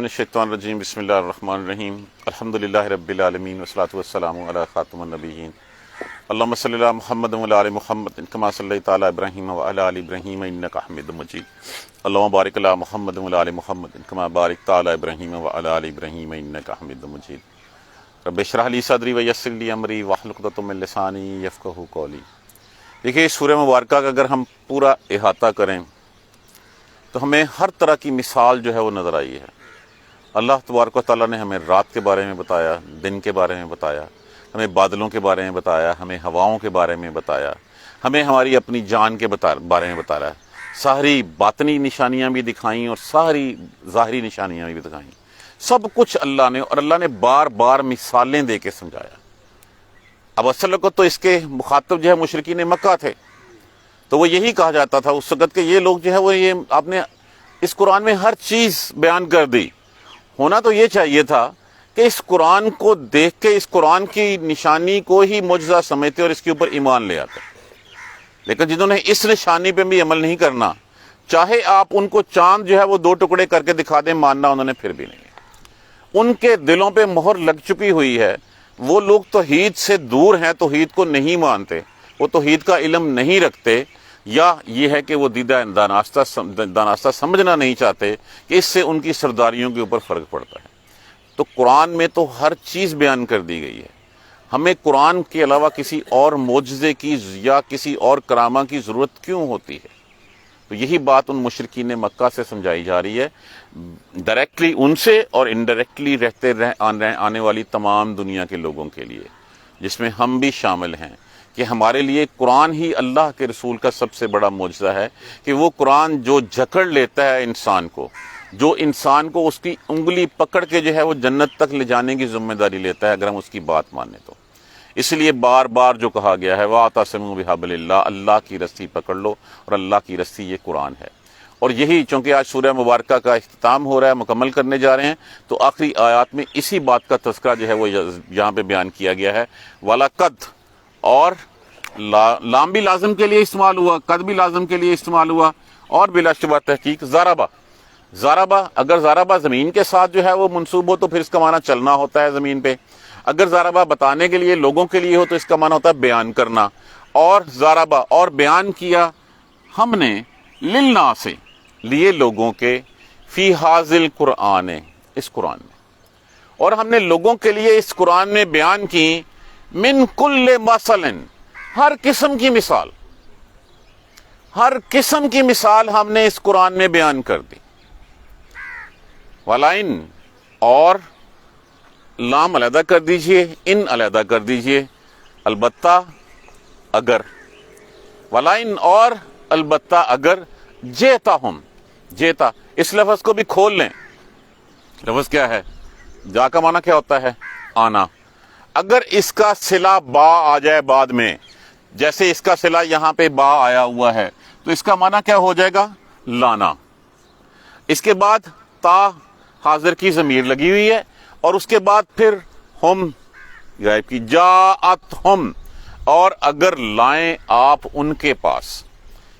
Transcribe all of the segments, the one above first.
من الشیطان الرجیم بسم اللہ الرحمن الرحیم الحمدللہ رب العالمین والصلاة والسلام علی خاتم النبیین اللہم صلی علی محمد وعلی آل محمد کما صلیت علی ابراہیم وعلی آل ابراہیم انک حمید مجید اللہم بارک علی محمد وعلی آل محمد کما بارکت علی ابراہیم وعلی آل ابراہیم انک حمید مجید رب اشرح لی صدری ویسر لی امری واحلل عقدۃ من لسانی یفقہوا قولی۔ دیکھیے اس سورہ مبارکہ کا اگر ہم پورا احاطہ کریں تو ہمیں ہر طرح کی مثال جو ہے وہ نظر آئی ہے۔ اللہ تبارک و تعالیٰ نے ہمیں رات کے بارے میں بتایا، دن کے بارے میں بتایا، ہمیں بادلوں کے بارے میں بتایا، ہمیں ہواؤں کے بارے میں بتایا، ہمیں ہماری اپنی جان کے بارے میں بتایا، ساری باطنی نشانیاں بھی دکھائیں اور ساری ظاہری نشانیاں بھی دکھائیں، سب کچھ اللہ نے، اور اللہ نے بار بار مثالیں دے کے سمجھایا۔ اب اصل کو تو اس کے مخاطب جو ہے مشرکین مکہ تھے، تو وہ یہی کہا جاتا تھا اس وقت کہ یہ لوگ جو ہے وہ یہ آپ نے اس قرآن میں ہر چیز بیان کر دی۔ ہونا تو یہ چاہیے تھا کہ اس قرآن کو دیکھ کے اس قرآن کی نشانی کو ہی معجزہ سمجھتے اور اس کے اوپر ایمان لے آتے، لیکن جنہوں نے اس نشانی پہ بھی عمل نہیں کرنا، چاہے آپ ان کو چاند جو ہے وہ دو ٹکڑے کر کے دکھا دیں، ماننا انہوں نے پھر بھی نہیں۔ ان کے دلوں پہ مہر لگ چکی ہوئی ہے، وہ لوگ توحید سے دور ہیں، توحید کو نہیں مانتے، وہ توحید کا علم نہیں رکھتے، یا یہ ہے کہ وہ دیدہ داناستہ سمجھنا نہیں چاہتے کہ اس سے ان کی سرداریوں کے اوپر فرق پڑتا ہے۔ تو قرآن میں تو ہر چیز بیان کر دی گئی ہے، ہمیں قرآن کے علاوہ کسی اور معجزے کی یا کسی اور کرامہ کی ضرورت کیوں ہوتی ہے؟ تو یہی بات ان مشرکین مکہ سے سمجھائی جا رہی ہے، ڈائریکٹلی ان سے اور انڈائریکٹلی آنے والی تمام دنیا کے لوگوں کے لیے، جس میں ہم بھی شامل ہیں، کہ ہمارے لیے قرآن ہی اللہ کے رسول کا سب سے بڑا معجزہ ہے، کہ وہ قرآن جو جکڑ لیتا ہے انسان کو، جو انسان کو اس کی انگلی پکڑ کے جو ہے وہ جنت تک لے جانے کی ذمہ داری لیتا ہے، اگر ہم اس کی بات مانیں تو۔ اس لیے بار بار جو کہا گیا ہے وَاعْتَصِمُوا بِحَبْلِ اللَّهِ، اللہ کی رسی پکڑ لو، اور اللہ کی رسی یہ قرآن ہے۔ اور یہی چونکہ آج سورہ مبارکہ کا اختتام ہو رہا ہے، مکمل کرنے جا رہے ہیں، تو آخری آیات میں اسی بات کا تذکرہ جو ہے وہ یہاں پہ بیان کیا گیا ہے۔ وَلَقَدْ، اور لام بھی لازم کے لیے استعمال ہوا، قد بھی لازم کے لیے استعمال ہوا، اور بلا شبہ تحقیق ضربہ، اگر ضربہ زمین کے ساتھ جو ہے وہ منصوب ہو تو پھر اس کا معنی چلنا ہوتا ہے زمین پہ، اگر ضربہ بتانے کے لیے لوگوں کے لیے ہو تو اس کا معنی ہوتا ہے بیان کرنا، اور ضربہ اور بیان کیا ہم نے للناس لیے لوگوں کے، فی حاذل قرآن، اس قرآن میں، اور ہم نے لوگوں کے لیے اس قرآن میں بیان کی من کل مثل، ہر قسم کی مثال، ہر قسم کی مثال ہم نے اس قرآن میں بیان کر دی۔ وَلَئِن، اور لام علیحدہ کر دیجئے، ان علیحدہ کر دیجئے، البتہ اگر، وَلَئِن، اور البتہ اگر، جیتا، اس لفظ کو بھی کھول لیں، لفظ کیا ہے؟ جا کا معنی کیا ہوتا ہے؟ آنا۔ اگر اس کا صلہ با آ جائے بعد میں، جیسے اس کا صلہ یہاں پہ با آیا ہوا ہے، تو اس کا معنی کیا ہو جائے گا؟ لانا۔ اس کے بعد تا حاضر کی ضمیر لگی ہوئی ہے، اور اس کے بعد پھر ہم غائب کی، جاءت ہم، اور اگر لائیں آپ ان کے پاس۔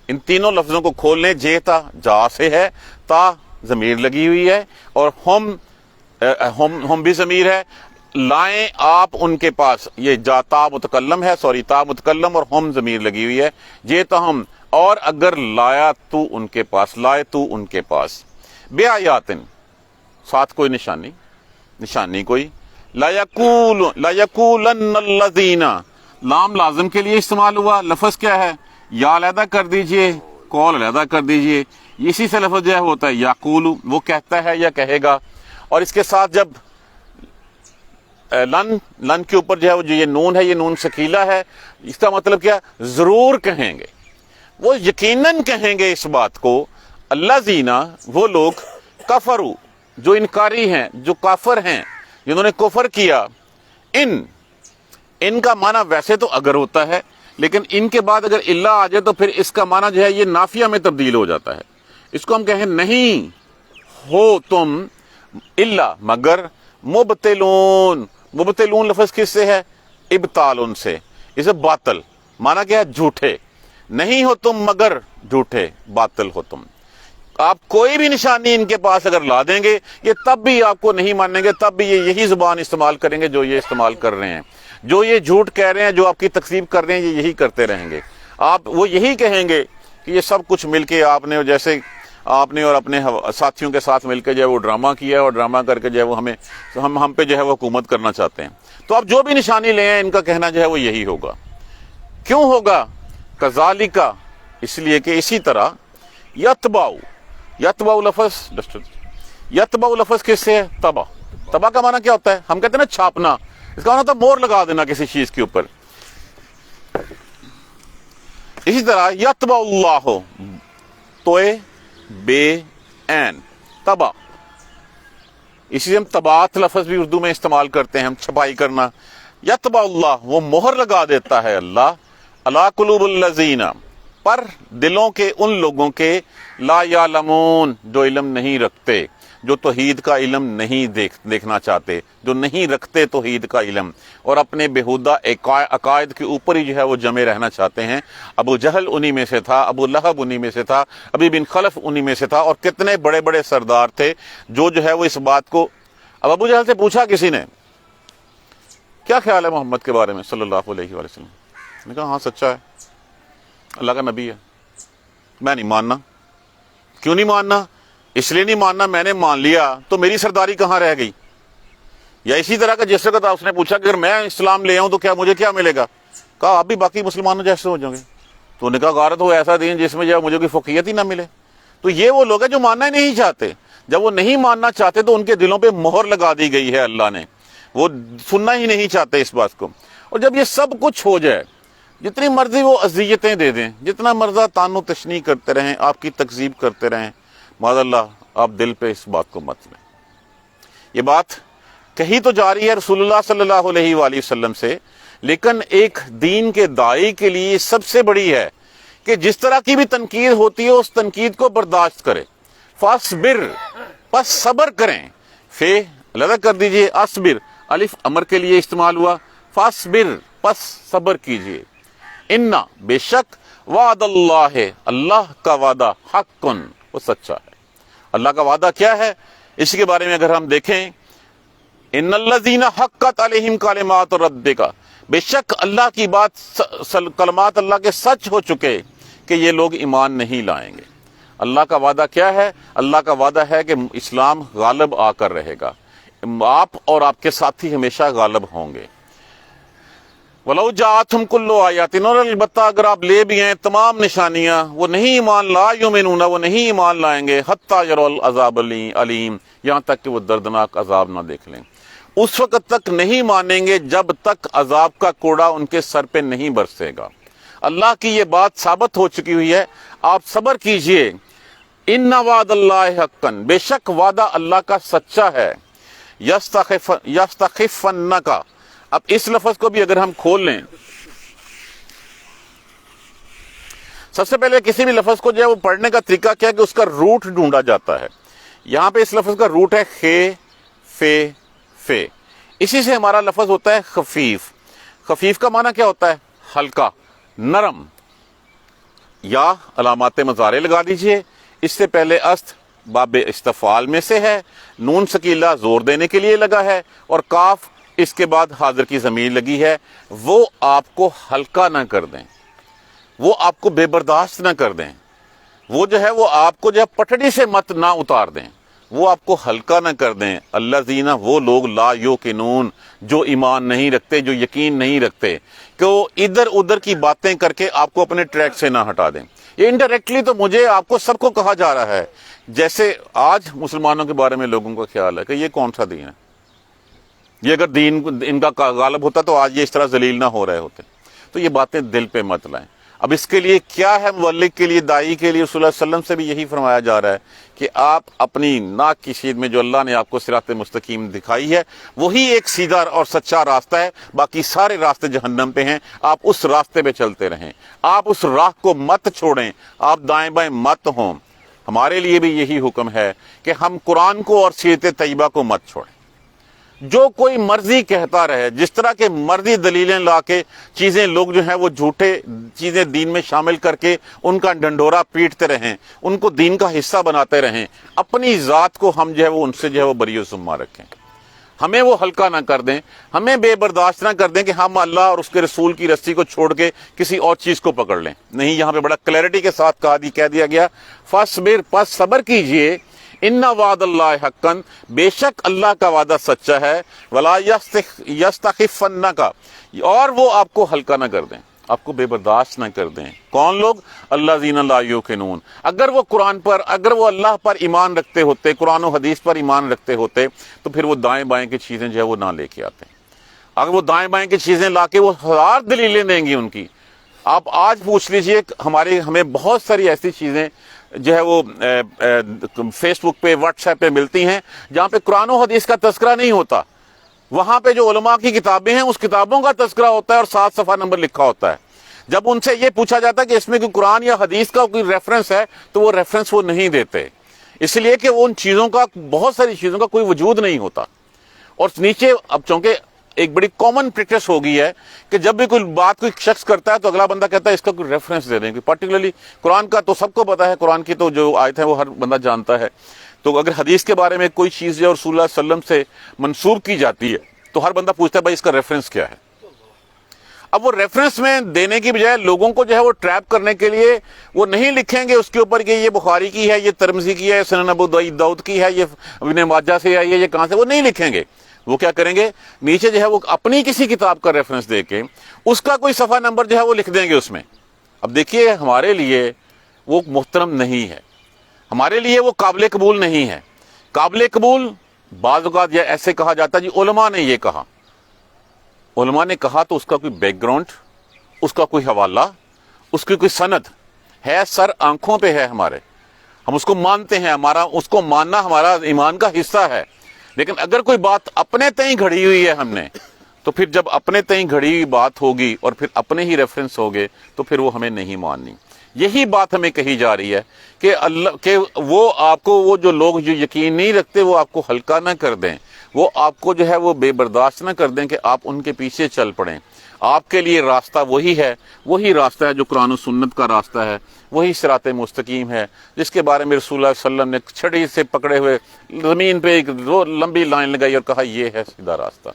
ان تینوں لفظوں کو کھول لیں، جیتا جا سے ہے، تا ضمیر لگی ہوئی ہے، اور ہم بھی ضمیر ہے، لائیں آپ ان کے پاس، یہ جاتا متکلم ہے، تا متکلم، اور ہم ضمیر لگی ہوئی ہے، جیتا ہم، اور اگر لایا تو ان کے پاس، لائے تو ان کے پاس، بے آیاتن، ساتھ کوئی نشانی کوئی، لَيَقُولَنَّ الَّذِينَ، لام لازم کے لیے استعمال ہوا، لفظ کیا ہے؟ یا علیحدہ کر دیجئے، قول علیحدہ کر دیجئے، اسی سے لفظ جو ہے ہوتا ہے یقول، وہ کہتا ہے یا کہے گا، اور اس کے ساتھ جب لن کے اوپر جو ہے جو یہ نون ہے، یہ نون ثقیلہ ہے، اس کا مطلب کیا؟ ضرور کہیں گے، وہ یقیناً کہیں گے اس بات کو، الذین، وہ لوگ، کفروا، جو انکاری ہیں، جو کافر ہیں، جنہوں نے کفر کیا، ان کا معنی ویسے تو اگر ہوتا ہے، لیکن ان کے بعد اگر اللہ آ جائے تو پھر اس کا معنی جو ہے یہ نافیہ میں تبدیل ہو جاتا ہے۔ اس کو ہم کہیں نہیں ہو تم الا، مگر، مبتلون لفظ کس سے ہے؟ ابتال سے، اسے باطل، معنی کیا ہے؟ جھوٹے، نہیں ہو تم مگر جھوٹے، باطل ہو تم۔ آپ کوئی بھی نشانی ان کے پاس اگر لا دیں گے یہ تب بھی آپ کو نہیں مانیں گے، تب بھی یہ یہی زبان استعمال کریں گے جو یہ استعمال کر رہے ہیں، جو یہ جھوٹ کہہ رہے ہیں، جو آپ کی تکذیب کر رہے ہیں، یہ یہی کرتے رہیں گے۔ وہ یہی کہیں گے کہ یہ سب کچھ مل کے آپ نے، جیسے آپ نے اور اپنے ساتھیوں کے ساتھ مل کے جو ہے وہ ڈرامہ کیا ہے، اور ڈرامہ کر کے جو ہے وہ ہم پہ جو ہے وہ حکومت کرنا چاہتے ہیں۔ تو آپ جو بھی نشانی لیں ان کا کہنا جو ہے وہ یہی ہوگا۔ کیوں ہوگا؟ کذالک، اس لیے کہ اسی طرح یتبع لفظ کس سے ہے؟ تبع کا معنی کیا ہوتا ہے؟ ہم کہتے ہیں نا چھاپنا، اس کا معنی ہوتا ہے مور لگا دینا کسی چیز کے اوپر۔ اسی طرح یتبع اللہ، توئے بے این، تبع، اسی سے ہم طباعت لفظ بھی اردو میں استعمال کرتے ہیں، ہم چھپائی کرنا۔ یتبع اللہ، وہ مہر لگا دیتا ہے اللہ، علی قلوب الذین، پر دلوں کے ان لوگوں کے، لا یعلمون، جو علم نہیں رکھتے، جو توحید کا علم نہیں دیکھنا چاہتے، جو نہیں رکھتے توحید کا علم، اور اپنے بےہودہ عقائد کے اوپر ہی جو ہے وہ جمے رہنا چاہتے ہیں۔ ابو جہل انہی میں سے تھا، ابو لہب انہی میں سے تھا، ابی بن خلف انہی میں سے تھا، اور کتنے بڑے بڑے سردار تھے جو ہے وہ اس بات کو۔ اب ابو جہل سے پوچھا کسی نے کیا خیال ہے محمد کے بارے میں صلی اللہ علیہ وآلہ وسلم، نے کہا ہاں سچا ہے، اللہ کا نبی ہے۔ میں نہیں ماننا۔ کیوں نہیں ماننا؟ اس لیے نہیں ماننا، میں نے مان لیا تو میری سرداری کہاں رہ گئی؟ یا اسی طرح کا جس وقت آپ نے پوچھا کہ اگر میں اسلام لے آؤں تو کیا مجھے کیا ملے گا؟ کہا آپ بھی باقی مسلمانوں جیسے ہو جائیں گے۔ تو انہوں نے کہا غارت ہو ایسا دین جس میں جو مجھے کوئی فقیت ہی نہ ملے۔ تو یہ وہ لوگ ہیں جو ماننا ہی نہیں چاہتے۔ جب وہ نہیں ماننا چاہتے تو ان کے دلوں پہ مہر لگا دی گئی ہے اللہ نے، وہ سننا ہی نہیں چاہتے اس بات کو۔ اور جب یہ سب کچھ ہو جائے، جتنی مرضی وہ اذیتیں دے دیں، جتنا مرضی تان و تشنیع کرتے رہیں، آپ کی تکذیب کرتے رہیں، معاذ اللہ آپ دل پہ اس بات کو مت لیں۔ یہ بات کہی تو جا رہی ہے رسول اللہ صلی اللہ علیہ وآلہ وسلم سے، لیکن ایک دین کے داعی کے لیے سب سے بڑی ہے کہ جس طرح کی بھی تنقید ہوتی ہے اس تنقید کو برداشت کرے۔ فاصبر، پس صبر کریں، فے علیحدہ کر دیجئے، اصبر الف امر کے لیے استعمال ہوا، فاصبر پس صبر کیجئے، انا بے شک وعد اللہ، اللہ کا وعدہ حق، وہ سچا ہے۔ اللہ کا وعدہ کیا ہے؟ اس کے بارے میں اگر ہم دیکھیں، ان الذین حقت علیہم کلمات ربک، بے شک اللہ کی بات، کلمات اللہ کے سچ ہو چکے کہ یہ لوگ ایمان نہیں لائیں گے۔ اللہ کا وعدہ کیا ہے؟ اللہ کا وعدہ ہے کہ اسلام غالب آ کر رہے گا، آپ اور آپ کے ساتھی ہمیشہ غالب ہوں گے۔ وَلَوْ جَاءَتْهُمْ كُلُّ آیَاتٍ، اور البتہ اگر آپ لے بھی ہیں تمام نشانیاں، وہ نہیں ایمان لا یؤمنون، وہ نہیں ایمان لائیں گے، حتیٰ یروا العذاب العلیم، یہاں تک کہ وہ دردناک عذاب نہ دیکھ لیں۔ اس وقت تک نہیں مانیں گے جب تک عذاب کا کوڑا ان کے سر پہ نہیں برسے گا۔ اللہ کی یہ بات ثابت ہو چکی ہوئی ہے، آپ صبر کیجئے۔ ان وعد اللہ حقا، بے شک وعدہ اللہ کا سچا ہے۔ یستخفنک، اب اس لفظ کو بھی اگر ہم کھول لیں، سب سے پہلے کسی بھی لفظ کو جو ہے وہ پڑھنے کا طریقہ کیا ہے کہ اس کا روٹ ڈھونڈا جاتا ہے۔ یہاں پہ اس لفظ کا روٹ ہے خے، فے، فے، اسی سے ہمارا لفظ ہوتا ہے خفیف۔ خفیف کا معنی کیا ہوتا ہے؟ ہلکا، نرم۔ یا علامات مضارع لگا دیجئے، اس سے پہلے است باب استفعال میں سے ہے، نون ثقیلہ زور دینے کے لیے لگا ہے، اور کاف اس کے بعد حاضر کی ضمیر لگی ہے۔ وہ آپ کو ہلکا نہ کر دیں، وہ آپ کو بے برداشت نہ کر دیں، وہ جو ہے وہ آپ کو جو ہے پٹڑی سے مت نہ اتار دیں، وہ آپ کو ہلکا نہ کر دیں۔ الذین، وہ لوگ، لا یوقنون، جو ایمان نہیں رکھتے، جو یقین نہیں رکھتے، کہ وہ ادھر ادھر کی باتیں کر کے آپ کو اپنے ٹریک سے نہ ہٹا دیں۔ یہ انڈائریکٹلی تو مجھے آپ کو سب کو کہا جا رہا ہے۔ جیسے آج مسلمانوں کے بارے میں لوگوں کا خیال ہے کہ یہ کون سا دین ہے، یہ اگر دین ان کا غالب ہوتا تو آج یہ اس طرح ذلیل نہ ہو رہے ہوتے۔ تو یہ باتیں دل پہ مت لائیں۔ اب اس کے لیے کیا ہے؟ مبلغ کے لیے، داعی کے لیے رسول اللہ صلی اللہ علیہ وسلم سے بھی یہی فرمایا جا رہا ہے کہ آپ اپنی ناک کی شید میں جو اللہ نے آپ کو صراط مستقیم دکھائی ہے وہی ایک سیدھا اور سچا راستہ ہے، باقی سارے راستے جہنم پہ ہیں، آپ اس راستے پہ چلتے رہیں، آپ اس راہ کو مت چھوڑیں، آپ دائیں بائیں مت ہوں۔ ہمارے لیے بھی یہی حکم ہے کہ ہم قرآن کو اور سیرت طیبہ کو مت چھوڑیں۔ جو کوئی مرضی کہتا رہے، جس طرح کے مرضی دلیلیں لا کے چیزیں لوگ جو ہیں وہ جھوٹے چیزیں دین میں شامل کر کے ان کا ڈنڈورا پیٹتے رہیں، ان کو دین کا حصہ بناتے رہیں، اپنی ذات کو ہم جو ہے وہ ان سے جو ہے وہ بری و ذمہ رکھیں، ہمیں وہ ہلکا نہ کر دیں، ہمیں بے برداشت نہ کر دیں کہ ہم اللہ اور اس کے رسول کی رسی کو چھوڑ کے کسی اور چیز کو پکڑ لیں۔ نہیں، یہاں پہ بڑا کلیئرٹی کے ساتھ کہہ دیا گیا فاصبر، پس صبر کیجئے، ان وعد اللہ حقا، بے شک اللہ کا وعدہ سچا ہے، ولا یستخفنک، اور وہ آپ کو ہلکا نہ کر دیں، آپ کو بے برداشت نہ کر دیں۔ کون لوگ؟ الذین لا یوقنون۔ اگر وہ قرآن پر، اگر وہ اللہ پر ایمان رکھتے ہوتے، قرآن و حدیث پر ایمان رکھتے ہوتے، تو پھر وہ دائیں بائیں کی چیزیں جو ہے وہ نہ لے کے آتے۔ اگر وہ دائیں بائیں کی چیزیں لا کے وہ ہزار دلیلیں دیں گی ان کی، آپ آج پوچھ لیجئے، ہمیں بہت ساری ایسی چیزیں جو ہے وہ فیس بک پہ، واٹس ایپ پہ ملتی ہیں جہاں پہ قرآن و حدیث کا تذکرہ نہیں ہوتا، وہاں پہ جو علماء کی کتابیں ہیں اس کتابوں کا تذکرہ ہوتا ہے اور 7 صفحہ نمبر لکھا ہوتا ہے۔ جب ان سے یہ پوچھا جاتا ہے کہ اس میں کوئی قرآن یا حدیث کا کوئی ریفرنس ہے تو وہ ریفرنس وہ نہیں دیتے، اس لیے کہ ان چیزوں کا، بہت ساری چیزوں کا کوئی وجود نہیں ہوتا۔ اور نیچے اب چونکہ ایک بڑی کامن پریکٹس ہو گئی ہے کہ جب بھی کوئی بات کوئی شخص کرتا ہے تو اگلا بندہ کہتا ہے اس کا کوئی ریفرنس دے دیں، پرٹیکولرلی قرآن کا تو سب کو پتا ہے، قرآن کی تو جو آیت ہے وہ ہر بندہ جانتا ہے، تو اگر حدیث کے بارے میں کوئی چیز جو رسول اللہ صلی اللہ علیہ وسلم سے منسوب کی جاتی ہے تو ہر بندہ پوچھتا ہے بھائی اس کا ریفرنس کیا ہے۔ اب وہ ریفرنس میں دینے کی بجائے لوگوں کو جو ہے وہ ٹریپ کرنے کے لیے وہ نہیں لکھیں گے اس کے اوپر کہ یہ بخاری کی ہے، یہ ترمذی کی ہے، سنن ابو داؤد کی ہے، یہ ابن ماجہ سے ہے، یہ کہاں سے، وہ نہیں لکھیں گے۔ وہ کیا کریں گے؟ نیچے جو ہے وہ اپنی کسی کتاب کا ریفرنس دے کے اس کا کوئی صفحہ نمبر جو ہے وہ لکھ دیں گے اس میں۔ اب دیکھیے، ہمارے لیے وہ محترم نہیں ہے، ہمارے لیے وہ قابل قبول نہیں ہے۔ قابل قبول بعض اوقات یہ ایسے کہا جاتا ہے جی علماء نے یہ کہا، علماء نے کہا تو اس کا کوئی بیک گراؤنڈ، اس کا کوئی حوالہ، اس کی کوئی سند ہے، سر آنکھوں پہ ہے ہمارے، ہم اس کو مانتے ہیں، ہمارا اس کو ماننا ہمارا ایمان کا حصہ ہے۔ لیکن اگر کوئی بات اپنے تئیں گھڑی ہوئی ہے ہم نے، تو پھر جب اپنے تئیں گھڑی ہوئی بات ہوگی اور پھر اپنے ہی ریفرنس ہوگے تو پھر وہ ہمیں نہیں ماننی۔ یہی بات ہمیں کہی جا رہی ہے کہ وہ آپ کو، وہ جو لوگ جو یقین نہیں رکھتے وہ آپ کو ہلکا نہ کر دیں، وہ آپ کو جو ہے وہ بے برداشت نہ کر دیں کہ آپ ان کے پیچھے چل پڑیں۔ آپ کے لیے راستہ وہی ہے، وہی راستہ ہے جو قرآن و سنت کا راستہ ہے، وہی صراط مستقیم ہے جس کے بارے میں رسول اللہ صلی اللہ علیہ وسلم نے چھڑی سے پکڑے ہوئے زمین پہ ایک لمبی لائن لگائی اور کہا یہ ہے سیدھا راستہ۔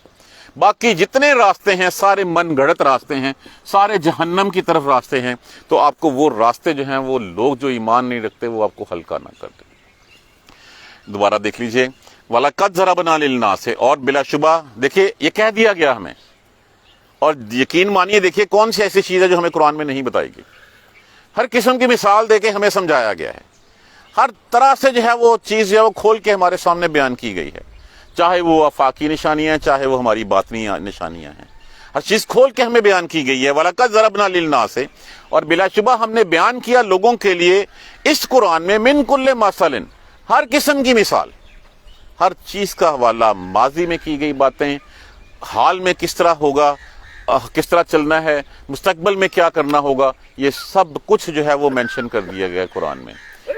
باقی جتنے راستے ہیں سارے من گھڑت راستے ہیں، سارے جہنم کی طرف راستے ہیں، تو آپ کو وہ راستے جو ہیں، وہ لوگ جو ایمان نہیں رکھتے وہ آپ کو ہلکا نہ کر دیں۔ دوبارہ دیکھ لیجئے، وَلَقَدْ ضَرَبْنَا لِلنَّاسِ، اور بلا شبہ دیکھیے یہ کہہ دیا گیا ہمیں، اور یقین مانیے دیکھیے کون سی ایسی چیز ہے جو ہمیں قرآن میں نہیں بتائی گئی۔ ہر قسم کی مثال دے کے ہمیں سمجھایا گیا ہے، ہر طرح سے جو ہے وہ چیز جو ہے وہ کھول کے ہمارے سامنے بیان کی گئی ہے، چاہے وہ آفاقی نشانیاں ہیں، چاہے وہ ہماری باطنی نشانیاں ہیں، ہر چیز کھول کے ہمیں بیان کی گئی ہے۔ وَلَقَدْ ضَرَبْنَا لِلنَّاسِ، اور بلا شبہ ہم نے بیان کیا لوگوں کے لیے اس قرآن میں مِن كُلِّ مَثَلٍ، ہر قسم کی مثال، ہر چیز کا حوالہ، ماضی میں کی گئی باتیں، حال میں کس طرح ہوگا، کس طرح چلنا ہے، مستقبل میں کیا کرنا ہوگا، یہ سب کچھ جو ہے وہ مینشن کر دیا گیا ہے قرآن میں،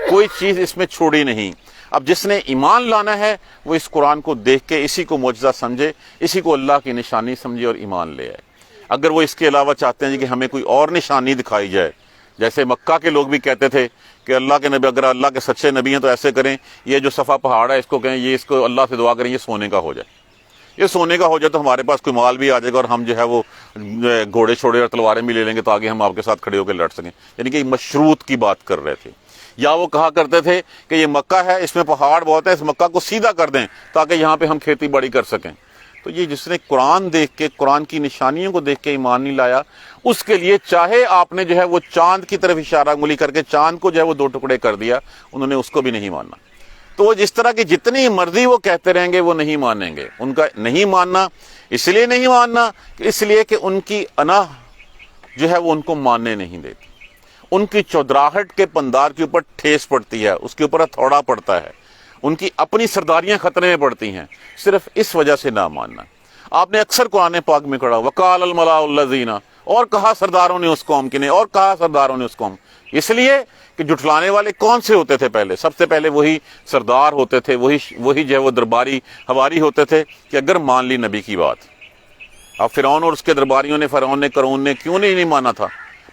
کوئی چیز اس میں چھوڑی نہیں۔ اب جس نے ایمان لانا ہے وہ اس قرآن کو دیکھ کے اسی کو معجزہ سمجھے، اسی کو اللہ کی نشانی سمجھے اور ایمان لے آئے۔ اگر وہ اس کے علاوہ چاہتے ہیں کہ ہمیں کوئی اور نشانی دکھائی جائے، جیسے مکہ کے لوگ بھی کہتے تھے کہ اللہ کے نبی، اگر اللہ کے سچے نبی ہیں تو ایسے کریں، یہ جو صفا پہاڑ ہے اس کو کہیں، یہ اس کو اللہ سے دعا کریں یہ سونے کا ہو جائے، یہ سونے کا ہو جائے تو ہمارے پاس کوئی مال بھی آ جائے گا اور ہم جو ہے وہ گھوڑے چھوڑے اور تلواریں بھی لے لیں گے تو آگے ہم آپ کے ساتھ کھڑے ہو کے لڑ سکیں۔ یعنی کہ مشروط کی بات کر رہے تھے۔ یا وہ کہا کرتے تھے کہ یہ مکہ ہے، اس میں پہاڑ بہت ہے، اس مکہ کو سیدھا کر دیں تاکہ یہاں پہ ہم کھیتی باڑی کر سکیں۔ تو یہ جس نے قرآن دیکھ کے، قرآن کی نشانیوں کو دیکھ کے ایمان نہیں لایا، اس کے لیے چاہے آپ نے جو ہے وہ چاند کی طرف اشارہ انگلی کر کے چاند کو جو ہے وہ 2 ٹکڑے کر دیا، انہوں نے اس کو بھی نہیں ماننا۔ تو وہ جس طرح کی جتنی مرضی وہ کہتے رہیں گے وہ نہیں مانیں گے۔ ان کا نہیں ماننا اس لیے نہیں ماننا کہ اس لیے کہ ان کی انا جو ہے وہ ان کو ماننے نہیں دیتی، ان کی چودراہٹ کے پندار کے اوپر ٹھیس پڑتی ہے، اس کے اوپر ہتھوڑا پڑتا ہے، ان کی اپنی سرداریاں خطرے میں پڑتی ہیں، صرف اس وجہ سے نہ ماننا۔ آپ نے اکثر قرآن پاک میں پڑھا وَقَالَ الْمَلَأُ الَّذِينَ، اور کہا سرداروں نے اس قوم کے نے، اور کہا سرداروں نے اس قوم، اس لیے کہ جھٹلانے والے کون سے ہوتے تھے پہلے؟ سب سے پہلے وہی سردار ہوتے تھے، وہی جو ہے وہ درباری ہواری ہوتے تھے کہ اگر مان لی نبی کی بات۔ اب فرعون اور اس کے درباریوں نے، فرعون نے، قارون نے کیوں نہیں مانا تھا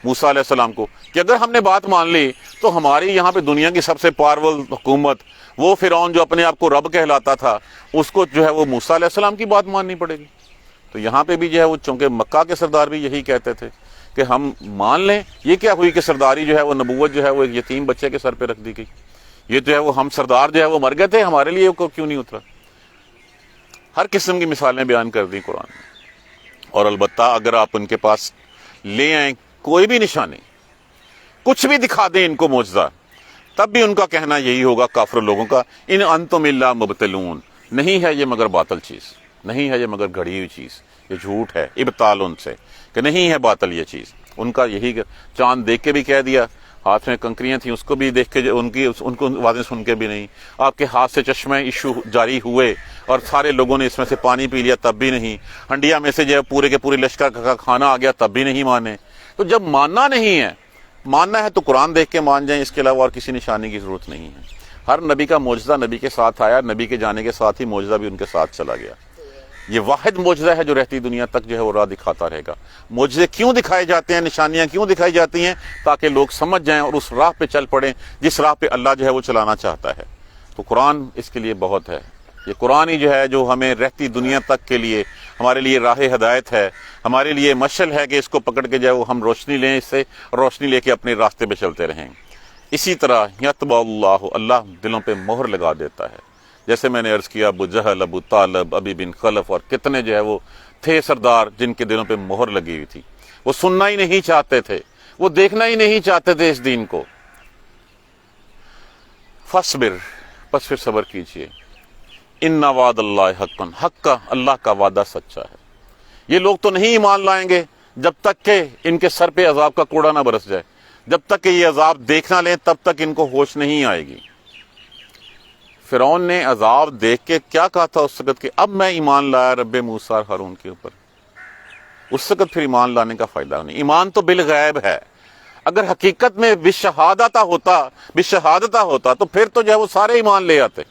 موسیٰ علیہ السلام کو، کہ اگر ہم نے بات مان لی تو ہماری یہاں پہ دنیا کی سب سے پاورفل حکومت، وہ فرعون جو اپنے آپ کو رب کہلاتا تھا، اس کو جو ہے وہ موسیٰ علیہ السلام کی بات ماننی پڑے گی۔ تو یہاں پہ بھی جو ہے وہ چونکہ مکہ کے سردار بھی یہی کہتے تھے کہ ہم مان لیں۔ یہ کیا ہوئی کہ سرداری جو ہے وہ نبوت جو ہے وہ ایک یتیم بچے کے سر پہ رکھ دی گئی؟ یہ جو ہے وہ ہم سردار جو ہے وہ مر گئے تھے، ہمارے لیے کیوں نہیں اترا؟ ہر قسم کی مثالیں بیان کر دی قرآن میں۔ اور البتہ اگر آپ ان کے پاس لے آئیں کوئی بھی نشانی، کچھ بھی دکھا دیں ان کو معجزہ، تب بھی ان کا کہنا یہی ہوگا کافر لوگوں کا، ان انتم الا مبتلون، نہیں ہے یہ مگر باطل چیز، نہیں ہے یہ مگر گھڑی ہوئی چیز، یہ جھوٹ ہے، ابطال ان سے کہ نہیں ہے باطل یہ چیز۔ ان کا یہی چاند دیکھ کے بھی کہہ دیا، ہاتھ میں کنکریاں تھیں اس کو بھی دیکھ کے، ان کو آوازیں سن کے بھی نہیں، آپ کے ہاتھ سے چشمے ایشو جاری ہوئے اور سارے لوگوں نے اس میں سے پانی پی لیا تب بھی نہیں، ہنڈیا میں سے جو ہے پورے کے پورے لشکر کا کھانا آ گیا تب بھی نہیں مانے۔ تو جب ماننا نہیں ہے، ماننا ہے تو قرآن دیکھ کے مان جائیں، اس کے علاوہ اور کسی نشانی کی ضرورت نہیں ہے۔ ہر نبی کا معجزہ نبی کے ساتھ آیا، نبی کے جانے کے ساتھ ہی معجزہ بھی ان کے ساتھ چلا گیا۔ یہ واحد معجزہ ہے جو رہتی دنیا تک جو ہے وہ راہ دکھاتا رہے گا۔ معجزے کیوں دکھائے جاتے ہیں، نشانیاں کیوں دکھائی جاتی ہیں؟ تاکہ لوگ سمجھ جائیں اور اس راہ پہ چل پڑیں جس راہ پہ اللہ جو ہے وہ چلانا چاہتا ہے۔ تو قرآن اس کے لیے بہت ہے۔ یہ قرآن ہی جو ہے جو ہمیں رہتی دنیا تک کے لیے ہمارے لیے راہ ہدایت ہے، ہمارے لیے مشعل ہے کہ اس کو پکڑ کے جو ہے وہ ہم روشنی لیں، اس سے روشنی لے کے اپنے راستے پہ چلتے رہیں۔ اسی طرح یتبع اللہ، اللہ دلوں پہ مہر لگا دیتا ہے۔ جیسے میں نے عرض کیا، ابو جہل، ابو طالب، ابی بن خلف اور کتنے جو ہے وہ تھے سردار جن کے دلوں پہ مہر لگی ہوئی تھی، وہ سننا ہی نہیں چاہتے تھے، وہ دیکھنا ہی نہیں چاہتے تھے اس دین کو۔ فاصبر، پس پھر صبر کیجئے، ان وعد اللہ حق، حق کا اللہ کا وعدہ سچا ہے۔ یہ لوگ تو نہیں ایمان لائیں گے جب تک کہ ان کے سر پہ عذاب کا کوڑا نہ برس جائے، جب تک کہ یہ عذاب دیکھ نہ لیں تب تک ان کو ہوش نہیں آئے گی۔ فرعون نے عذاب دیکھ کے کیا کہا تھا اس وقت کہ اب میں ایمان لایا رب موسیٰ اور ہارون کے اوپر، اس وقت پھر ایمان لانے کا فائدہ نہیں۔ ایمان تو بالغیب ہے، اگر حقیقت میں بشہادتہ ہوتا تو پھر تو جو ہے وہ سارے ایمان لے آتے۔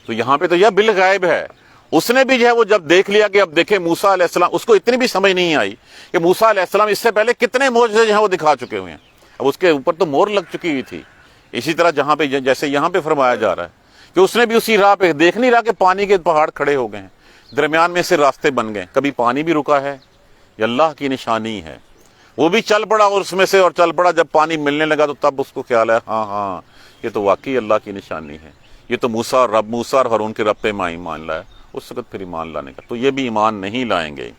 تو یہاں پہ تو یہ بالغیب ہے۔ اس نے بھی جو ہے وہ جب دیکھ لیا کہ اب دیکھیں موسیٰ علیہ السلام، اس کو اتنی بھی سمجھ نہیں آئی کہ موسیٰ علیہ السلام اس سے پہلے کتنے معجزے جو ہیں وہ دکھا چکے ہوئے ہیں، اب اس کے اوپر تو مہر لگ چکی ہوئی تھی۔ اسی طرح جہاں پہ جیسے یہاں پہ فرمایا جا رہا ہے کہ اس نے بھی اسی راہ پہ دیکھ نہیں رہا کہ پانی کے پہاڑ کھڑے ہو گئے ہیں، درمیان میں سے راستے بن گئے، کبھی پانی بھی رکا ہے، یہ اللہ کی نشانی ہے۔ وہ بھی چل پڑا اور اس میں سے اور چل پڑا، جب پانی ملنے لگا تو تب اس کو خیال ہے ہاں یہ تو واقعی اللہ کی نشانی ہے، یہ تو موسیٰ اور ہارون کے رب پہ ایمان لایا، اس وقت پھر ایمان لانے کا۔ تو یہ بھی ایمان نہیں لائیں گے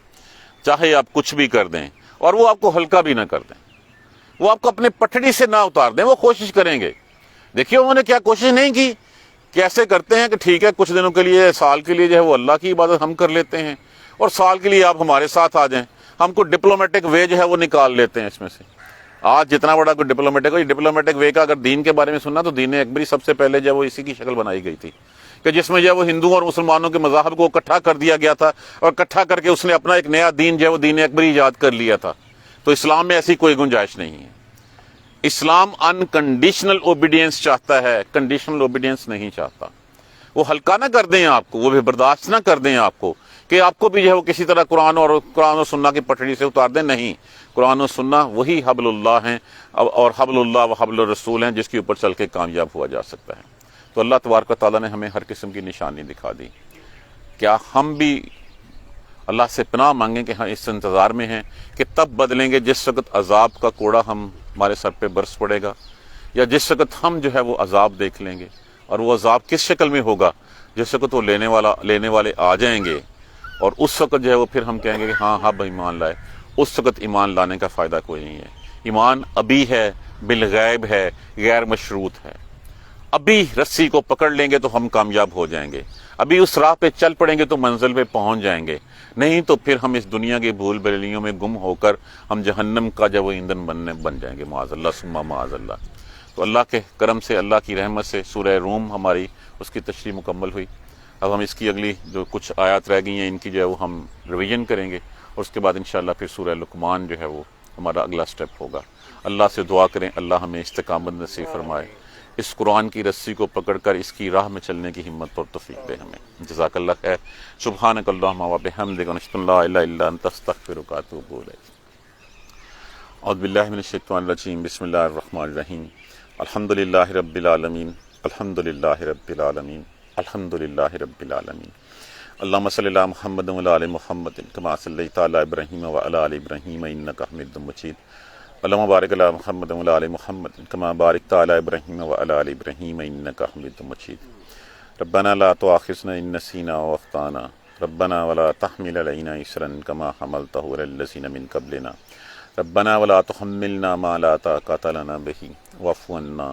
چاہے آپ کچھ بھی کر دیں، اور وہ آپ کو ہلکا بھی نہ کر دیں، وہ آپ کو اپنے پٹڑی سے نہ اتار دیں، وہ کوشش کریں گے۔ دیکھیے انہوں نے کیا کوشش نہیں کی، کیسے کرتے ہیں کہ ٹھیک ہے کچھ دنوں کے لیے، سال کے لیے جو ہے وہ اللہ کی عبادت ہم کر لیتے ہیں، اور سال کے لیے آپ ہمارے ساتھ آ جائیں، ہم کو ڈپلومیٹک وے جو ہے وہ نکال لیتے ہیں اس میں سے۔ آج جتنا بڑا کوئی ڈپلومیٹک وے کا اگر دین کے بارے میں سننا تو دین اکبری سب سے پہلے جو ہے وہ اسی کی شکل بنائی گئی تھی کہ جس میں جو ہے وہ ہندوؤں اور مسلمانوں کے مذاہب کو اکٹھا کر دیا گیا تھا، اور اکٹھا کر کے اس نے اپنا ایک نیا دین جو ہے وہ دین اکبری ایجاد کر لیا تھا۔ تو اسلام میں ایسی کوئی گنجائش نہیں ہے۔ اسلام انکنڈیشنل اوبیڈینس چاہتا ہے، کنڈیشنل اوبیڈینس نہیں چاہتا۔ وہ ہلکا نہ کر دیں آپ کو، وہ بھی برداشت نہ کر دیں آپ کو کہ آپ کو بھی جو ہے وہ کسی طرح قرآن و سنہ کی پٹڑی سے اتار دیں، نہیں۔ قرآن و سنہ وہی حبل اللہ ہیں، اور حبل اللہ و حبل الرسول ہیں جس کے اوپر چل کے کامیاب ہوا جا سکتا ہے۔ تو اللہ تبارک و تعالیٰ نے ہمیں ہر قسم کی نشانی دکھا دی۔ کیا ہم بھی اللہ سے پناہ مانگیں کہ ہم اس انتظار میں ہیں کہ تب بدلیں گے جس وقت عذاب کا کوڑا ہمارے سر پہ برس پڑے گا، یا جس وقت ہم جو ہے وہ عذاب دیکھ لیں گے؟ اور وہ عذاب کس شکل میں ہوگا؟ جس وقت وہ لینے والے آ جائیں گے، اور اس وقت جو ہے وہ پھر ہم کہیں گے کہ ہاں بھائی ایمان لائے۔ اس وقت ایمان لانے کا فائدہ کوئی نہیں ہے۔ ایمان ابھی ہے، بالغیب ہے، غیر مشروط ہے۔ ابھی رسی کو پکڑ لیں گے تو ہم کامیاب ہو جائیں گے، ابھی اس راہ پہ چل پڑیں گے تو منزل پہ پہنچ جائیں گے، نہیں تو پھر ہم اس دنیا کی بھول بھلیوں میں گم ہو کر ہم جہنم کا جو وہ ایندھن بن جائیں گے، معاذ اللہ ثم معاذ اللہ۔ تو اللہ کے کرم سے، اللہ کی رحمت سے سورہ روم ہماری اس کی تشریح مکمل ہوئی۔ اب ہم اس کی اگلی جو کچھ آیات رہ گئی ہیں ان کی جو ہے وہ ہم ریویژن کریں گے، اور اس کے بعد انشاءاللہ پھر سورہ لقمان جو ہے وہ ہمارا اگلا سٹیپ ہوگا۔ اللہ سے دعا کریں اللہ ہمیں استقامت نصیب فرمائے، اس قرآن کی رسی کو پکڑ کر اس کی راہ میں چلنے کی ہمت اور توفیق دے ہمیں۔ جزاک اللہ خیر۔ سبحانک اللہم و بحمدک نشہد ان لا الہ الا انت استغفرک و اتوب الیک۔ اعوذ باللہ من الشیطان الرجیم، بسم اللہ الرحمن الرحیم، الحمدللہ رب العالمین، الحمدللہ رب العالمین، الحمدللہ رب العالمین۔ اللہم صلی علی محمد و علی محمد کما صلیت علی ابراہیم و علی آل ابراہیم انک حمید مجید۔ اللہم بارک علی محمد و علی محمد کما بارکت علی ابراہیم و علی آل ابراہیم انک حمید مجید۔ ربنا لا تؤاخذنا ان نسینا و اخطانا ربنا ولا تحمل علینا اسرا کما حملتہ علی الذین من قبلنا ربنا ولا تحملنا ما لا طاقۃ لنا به واعف عنا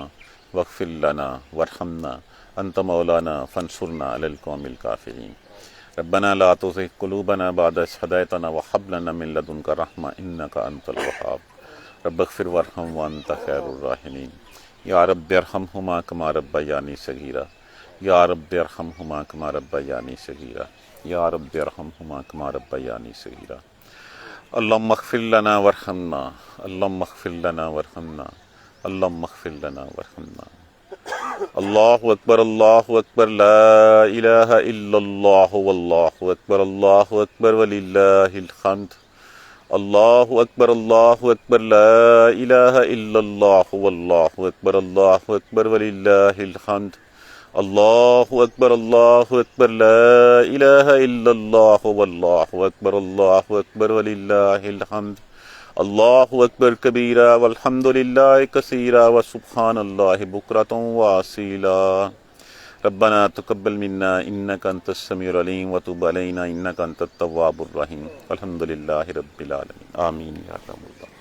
واغفر لنا وارحمنا انت مولانا فانصرنا علی القوم الکافرین۔ ربنا لا تزغ قلوبنا بعد إذ هديتنا وهب لنا من لدنك رحمة إنك أنت الوهاب رب اغفر وارحم وأنت خير الراحمين۔ یا رب ارحمهما كما ربياني صغيرا، یا رب ارحمهما كما ربياني صغيرا، یا رب ارحمهما كما ربياني صغيرا۔ اللهم اغفر لنا وارحمنا، اللهم اغفر لنا وارحمنا، اللهم اغفر لنا وارحمنا۔ اللہ اکبر لا الہ الا اللہ واللہ اکبر وللہ الحمد۔ اللہ اکبر لا الہ الا اللہ واللہ اکبر وللہ الحمد۔ اللہ اکبر لا الہ الا اللہ واللہ اکبر وللہ الحمد۔ اللہ اکبر کبیرا والحمد للہ کثیرا وسبحان اللہ بکرۃ واصیلا۔ ربنا تقبل منا انک انت السمیع العلیم وتب علینا انک انت التواب الرحیم۔ الحمد للہ رب العالمین، آمین یا رب اللہ۔